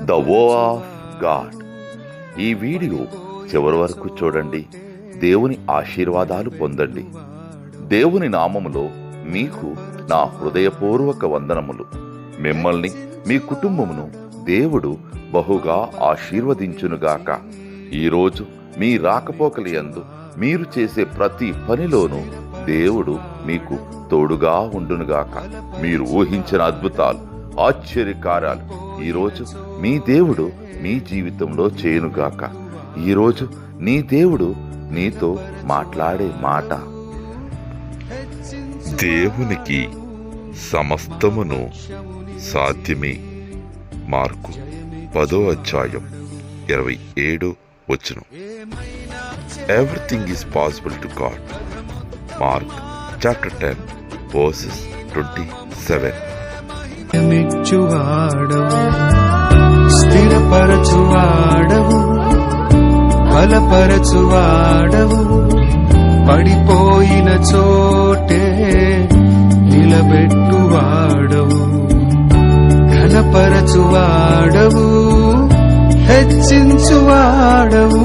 The వో of God. ఈ video చివరి వరకు చూడండి. దేవుని ఆశీర్వాదాలు పొందండి. దేవుని నామములో మీకు నా హృదయపూర్వక వందనములు. మిమ్మల్ని మీ కుటుంబమును దేవుడు బహుగా ఆశీర్వదించునుగాక. ఈరోజు మీ రాకపోకలి యందు మీరు చేసే ప్రతి పనిలోనూ దేవుడు మీకు తోడుగా ఉండునుగాక. మీరు ఊహించిన అద్భుతాలు, ఆశ్చర్యకార్యాలు ఈరోజు మీ దేవుడు మీ జీవితంలో చేయునుగాక. ఈరోజు నీ దేవుడు నీతో మాట్లాడే మాట. దేవునికి సమస్తమును సాధ్యమే. Mark 10:27. Everything is possible to God. Mark chapter 10:27. స్థిరపరచువాడవు, బలపరచువాడవు, పడిపోయిన చోటే నిలబెట్టువాడవు, ఘనపరచువాడవు, హెచ్చించువాడవు.